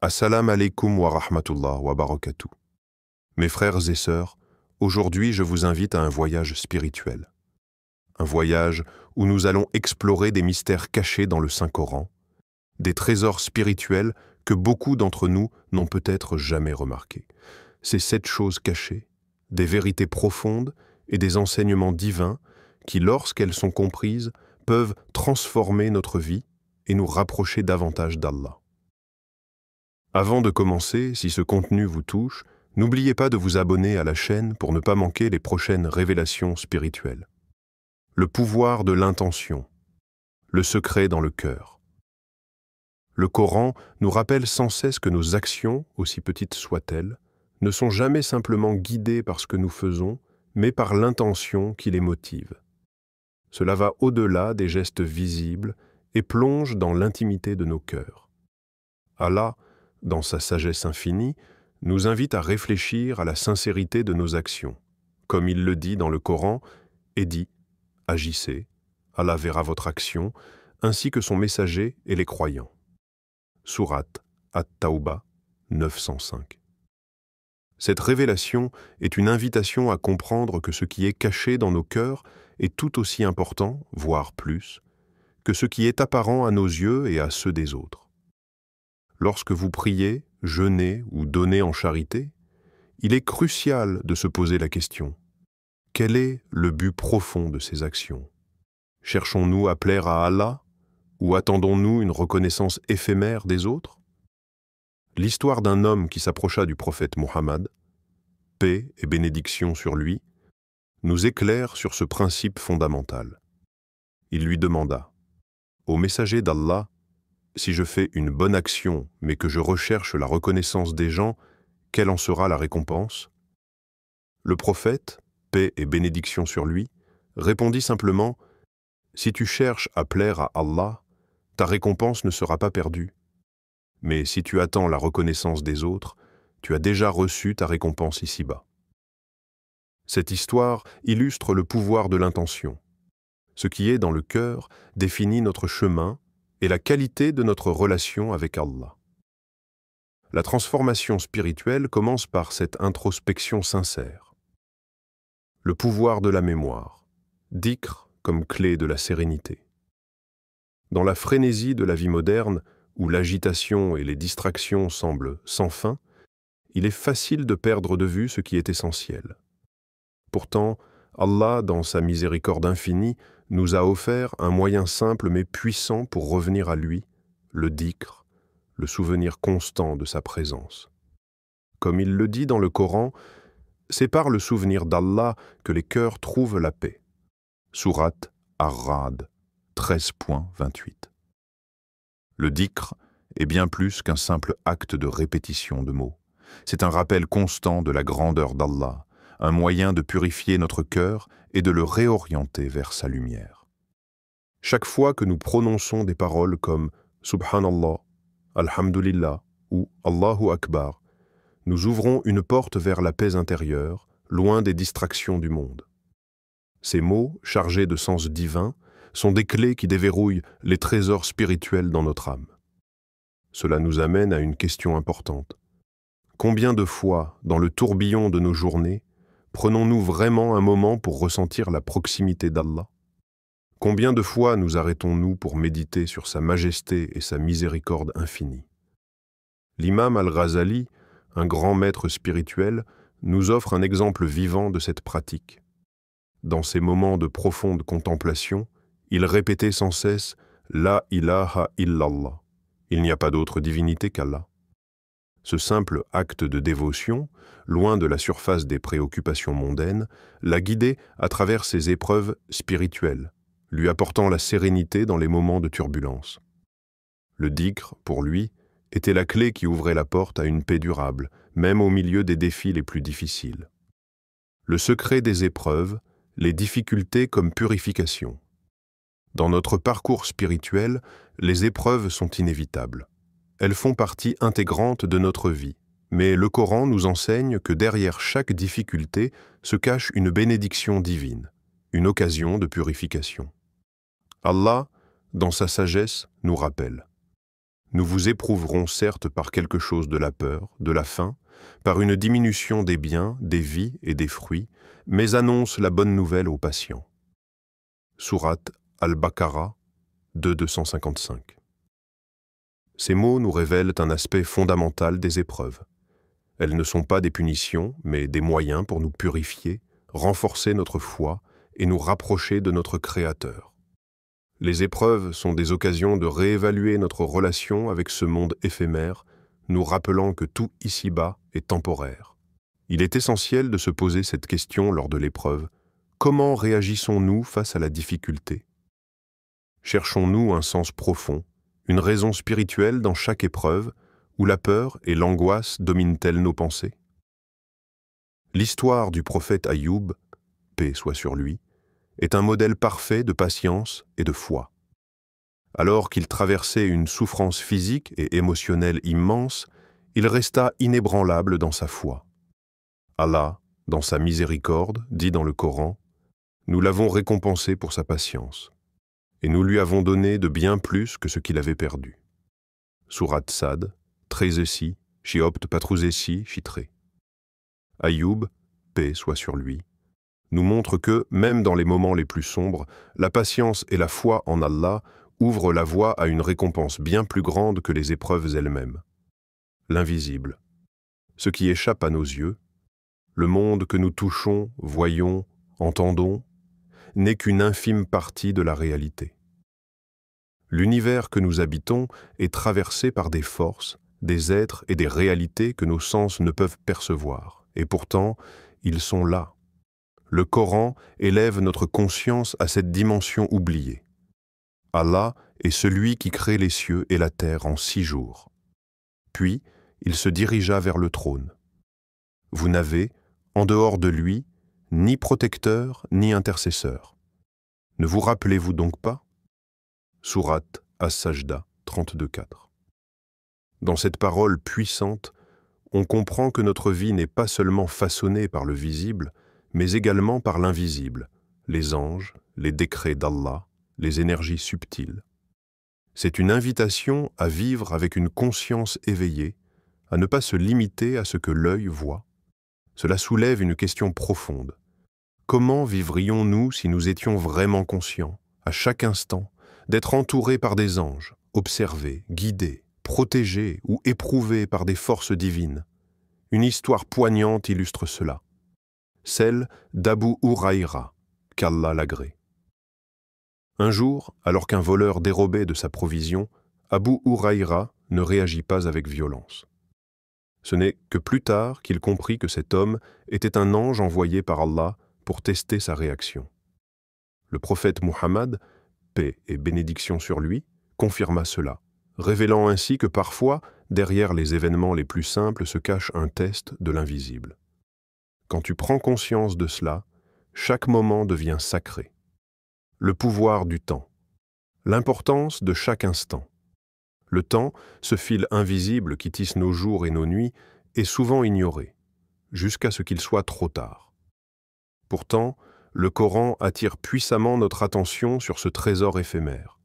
Assalamu alaikum wa rahmatullah wa barakatuh. Mes frères et sœurs, aujourd'hui je vous invite à un voyage spirituel. Un voyage où nous allons explorer des mystères cachés dans le Saint-Coran, des trésors spirituels que beaucoup d'entre nous n'ont peut-être jamais remarqués. Ces 7 choses cachées, des vérités profondes et des enseignements divins qui, lorsqu'elles sont comprises, peuvent transformer notre vie et nous rapprocher davantage d'Allah. Avant de commencer, si ce contenu vous touche, n'oubliez pas de vous abonner à la chaîne pour ne pas manquer les prochaines révélations spirituelles. Le pouvoir de l'intention, le secret dans le cœur. Le Coran nous rappelle sans cesse que nos actions, aussi petites soient-elles, ne sont jamais simplement guidées par ce que nous faisons, mais par l'intention qui les motive. Cela va au-delà des gestes visibles et plonge dans l'intimité de nos cœurs. Allah, dans sa sagesse infinie, nous invite à réfléchir à la sincérité de nos actions. Comme il le dit dans le Coran, et dit « Agissez, Allah verra votre action, ainsi que son messager et les croyants. » Sourate At-Tawbah 905. Cette révélation est une invitation à comprendre que ce qui est caché dans nos cœurs est tout aussi important, voire plus, que ce qui est apparent à nos yeux et à ceux des autres. Lorsque vous priez, jeûnez ou donnez en charité, il est crucial de se poser la question: quel est le but profond de ces actions? Cherchons-nous à plaire à Allah ou attendons-nous une reconnaissance éphémère des autres? L'histoire d'un homme qui s'approcha du prophète Muhammad, paix et bénédiction sur lui, nous éclaire sur ce principe fondamental. Il lui demanda: Ô messager d'Allah, si je fais une bonne action, mais que je recherche la reconnaissance des gens, quelle en sera la récompense? Le prophète, paix et bénédiction sur lui, répondit simplement: si tu cherches à plaire à Allah, ta récompense ne sera pas perdue. Mais si tu attends la reconnaissance des autres, tu as déjà reçu ta récompense ici-bas. Cette histoire illustre le pouvoir de l'intention. Ce qui est dans le cœur définit notre chemin et la qualité de notre relation avec Allah. La transformation spirituelle commence par cette introspection sincère. Le pouvoir de la mémoire, dhikr comme clé de la sérénité. Dans la frénésie de la vie moderne, où l'agitation et les distractions semblent sans fin, il est facile de perdre de vue ce qui est essentiel. Pourtant, Allah, dans sa miséricorde infinie, nous a offert un moyen simple mais puissant pour revenir à lui, le dhikr, le souvenir constant de sa présence. Comme il le dit dans le Coran, c'est par le souvenir d'Allah que les cœurs trouvent la paix. Sourate Ar-Ra'd 13.28. Le dhikr est bien plus qu'un simple acte de répétition de mots. C'est un rappel constant de la grandeur d'Allah, un moyen de purifier notre cœur et de le réorienter vers sa lumière. Chaque fois que nous prononçons des paroles comme « Subhanallah »,« Alhamdulillah » ou « Allahu Akbar », nous ouvrons une porte vers la paix intérieure, loin des distractions du monde. Ces mots, chargés de sens divin, sont des clés qui déverrouillent les trésors spirituels dans notre âme. Cela nous amène à une question importante. Combien de fois, dans le tourbillon de nos journées, prenons-nous vraiment un moment pour ressentir la proximité d'Allah? Combien de fois nous arrêtons-nous pour méditer sur sa majesté et sa miséricorde infinie? L'imam Al-Ghazali, un grand maître spirituel, nous offre un exemple vivant de cette pratique. Dans ces moments de profonde contemplation, il répétait sans cesse « La ilaha illallah ». Il n'y a pas d'autre divinité qu'Allah. Ce simple acte de dévotion, loin de la surface des préoccupations mondaines, l'a guidé à travers ses épreuves spirituelles, lui apportant la sérénité dans les moments de turbulence. Le dhikr, pour lui, était la clé qui ouvrait la porte à une paix durable, même au milieu des défis les plus difficiles. Le secret des épreuves, les difficultés comme purification. Dans notre parcours spirituel, les épreuves sont inévitables. Elles font partie intégrante de notre vie, mais le Coran nous enseigne que derrière chaque difficulté se cache une bénédiction divine, une occasion de purification. Allah, dans sa sagesse, nous rappelle: Nous vous éprouverons certes par quelque chose de la peur, de la faim, par une diminution des biens, des vies et des fruits, mais annonce la bonne nouvelle aux patients. Sourate Al-Baqarah 255. Ces mots nous révèlent un aspect fondamental des épreuves. Elles ne sont pas des punitions, mais des moyens pour nous purifier, renforcer notre foi et nous rapprocher de notre Créateur. Les épreuves sont des occasions de réévaluer notre relation avec ce monde éphémère, nous rappelant que tout ici-bas est temporaire. Il est essentiel de se poser cette question lors de l'épreuve. Comment réagissons-nous face à la difficulté? Cherchons-nous un sens profond, une raison spirituelle dans chaque épreuve, où la peur et l'angoisse dominent-elles nos pensées? L'histoire du prophète Ayoub, paix soit sur lui, est un modèle parfait de patience et de foi. Alors qu'il traversait une souffrance physique et émotionnelle immense, il resta inébranlable dans sa foi. Allah, dans sa miséricorde, dit dans le Coran, « Nous l'avons récompensé pour sa patience, et nous lui avons donné de bien plus que ce qu'il avait perdu. » Sourate Sad, Trezesi, Shiopt Patrouzesi, Chitré. Ayoub, paix soit sur lui, nous montre que, même dans les moments les plus sombres, la patience et la foi en Allah ouvrent la voie à une récompense bien plus grande que les épreuves elles-mêmes. L'invisible. Ce qui échappe à nos yeux, le monde que nous touchons, voyons, entendons, n'est qu'une infime partie de la réalité. L'univers que nous habitons est traversé par des forces, des êtres et des réalités que nos sens ne peuvent percevoir, et pourtant, ils sont là. Le Coran élève notre conscience à cette dimension oubliée. Allah est celui qui crée les cieux et la terre en 6 jours. Puis, il se dirigea vers le trône. Vous n'avez, en dehors de lui, ni protecteur ni intercesseur. Ne vous rappelez-vous donc pas? Sourate As-Sajda 32.4. Dans cette parole puissante, on comprend que notre vie n'est pas seulement façonnée par le visible, mais également par l'invisible, les anges, les décrets d'Allah, les énergies subtiles. C'est une invitation à vivre avec une conscience éveillée, à ne pas se limiter à ce que l'œil voit. Cela soulève une question profonde. Comment vivrions-nous si nous étions vraiment conscients, à chaque instant, d'être entourés par des anges, observés, guidés, protégés ou éprouvés par des forces divines? Une histoire poignante illustre cela. Celle d'Abu Huraïra, qu'Allah l'agrée. Un jour, alors qu'un voleur dérobait de sa provision, Abu Huraïra ne réagit pas avec violence. Ce n'est que plus tard qu'il comprit que cet homme était un ange envoyé par Allah pour tester sa réaction. Le prophète Muhammad, paix et bénédiction sur lui, confirma cela, révélant ainsi que parfois, derrière les événements les plus simples se cache un test de l'invisible. Quand tu prends conscience de cela, chaque moment devient sacré. Le pouvoir du temps. L'importance de chaque instant. Le temps, ce fil invisible qui tisse nos jours et nos nuits, est souvent ignoré, jusqu'à ce qu'il soit trop tard. Pourtant, le Coran attire puissamment notre attention sur ce trésor éphémère.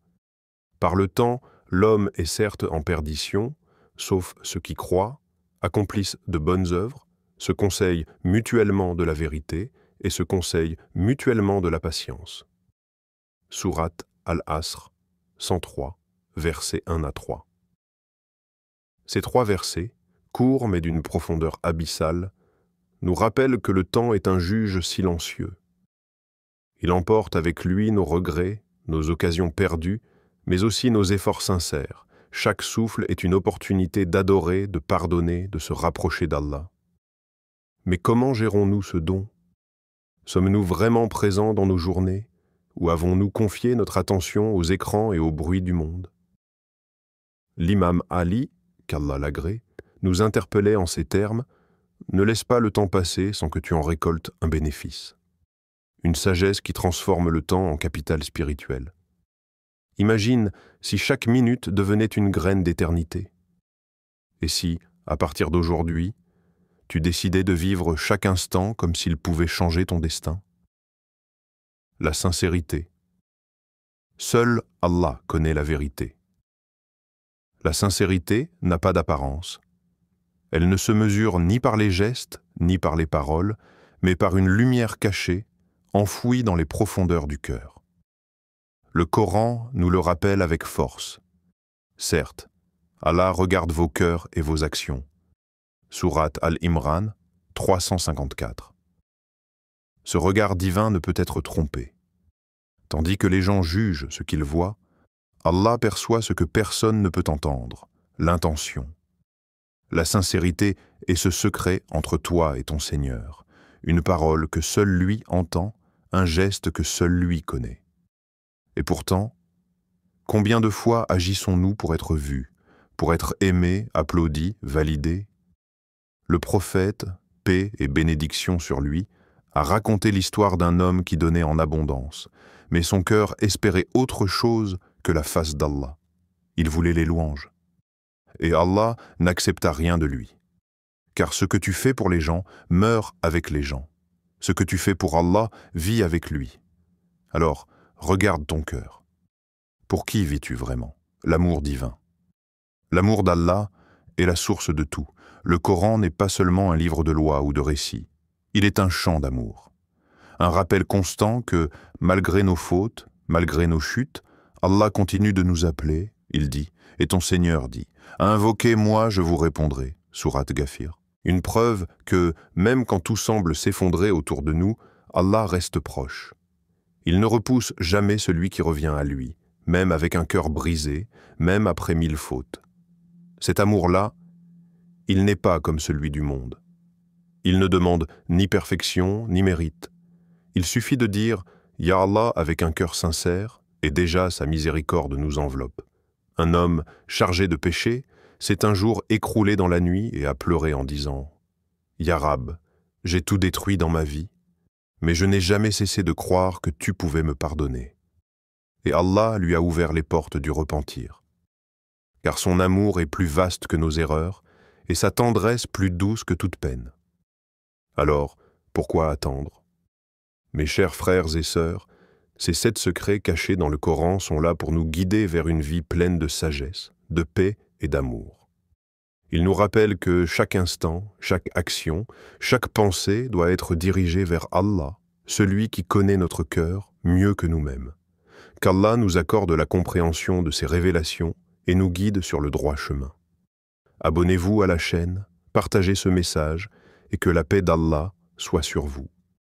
Par le temps, l'homme est certes en perdition, sauf ceux qui croient, accomplissent de bonnes œuvres, se conseillent mutuellement de la vérité et se conseillent mutuellement de la patience. Sourate Al-Asr 103, versets 1 à 3. Ces 3 versets, courts mais d'une profondeur abyssale, nous rappellent que le temps est un juge silencieux. Il emporte avec lui nos regrets, nos occasions perdues, mais aussi nos efforts sincères. Chaque souffle est une opportunité d'adorer, de pardonner, de se rapprocher d'Allah. Mais comment gérons-nous ce don? Sommes-nous vraiment présents dans nos journées, ou avons-nous confié notre attention aux écrans et aux bruits du monde? L'imam Ali, qu'Allah l'agrée, nous interpellait en ces termes: « Ne laisse pas le temps passer sans que tu en récoltes un bénéfice. » Une sagesse qui transforme le temps en capital spirituel. Imagine si chaque minute devenait une graine d'éternité. Et si, à partir d'aujourd'hui, tu décidais de vivre chaque instant comme s'il pouvait changer ton destin? La sincérité. Seul Allah connaît la vérité. La sincérité n'a pas d'apparence. Elle ne se mesure ni par les gestes, ni par les paroles, mais par une lumière cachée, enfouie dans les profondeurs du cœur. Le Coran nous le rappelle avec force. Certes, Allah regarde vos cœurs et vos actions. Sourate Al-Imran, 354. Ce regard divin ne peut être trompé. Tandis que les gens jugent ce qu'ils voient, Allah perçoit ce que personne ne peut entendre, l'intention. La sincérité est ce secret entre toi et ton Seigneur, une parole que seul lui entend, un geste que seul lui connaît. Et pourtant, combien de fois agissons-nous pour être vus, pour être aimés, applaudis, validés? Le prophète, paix et bénédiction sur lui, a raconté l'histoire d'un homme qui donnait en abondance, mais son cœur espérait autre chose que la face d'Allah. Il voulait les louanges. Et Allah n'accepta rien de lui. Car ce que tu fais pour les gens meurt avec les gens. Ce que tu fais pour Allah vit avec lui. Alors, regarde ton cœur. Pour qui vis-tu vraiment? L'amour divin. L'amour d'Allah est la source de tout. Le Coran n'est pas seulement un livre de lois ou de récits. Il est un chant d'amour. Un rappel constant que, malgré nos fautes, malgré nos chutes, Allah continue de nous appeler, il dit, et ton Seigneur dit, « Invoquez-moi, je vous répondrai » Sourate Ghafir. Une preuve que, même quand tout semble s'effondrer autour de nous, Allah reste proche. Il ne repousse jamais celui qui revient à lui, même avec un cœur brisé, même après 1000 fautes. Cet amour-là, il n'est pas comme celui du monde. Il ne demande ni perfection, ni mérite. Il suffit de dire « Ya Allah » avec un cœur sincère, et déjà sa miséricorde nous enveloppe. Un homme chargé de péché s'est un jour écroulé dans la nuit et a pleuré en disant « Ya Rab, j'ai tout détruit dans ma vie, mais je n'ai jamais cessé de croire que tu pouvais me pardonner. » Et Allah lui a ouvert les portes du repentir. Car son amour est plus vaste que nos erreurs, et sa tendresse plus douce que toute peine. Alors, pourquoi attendre? Mes chers frères et sœurs, ces 7 secrets cachés dans le Coran sont là pour nous guider vers une vie pleine de sagesse, de paix et d'amour. Ils nous rappellent que chaque instant, chaque action, chaque pensée doit être dirigée vers Allah, celui qui connaît notre cœur mieux que nous-mêmes. Qu'Allah nous accorde la compréhension de ses révélations et nous guide sur le droit chemin. Abonnez-vous à la chaîne, partagez ce message et que la paix d'Allah soit sur vous.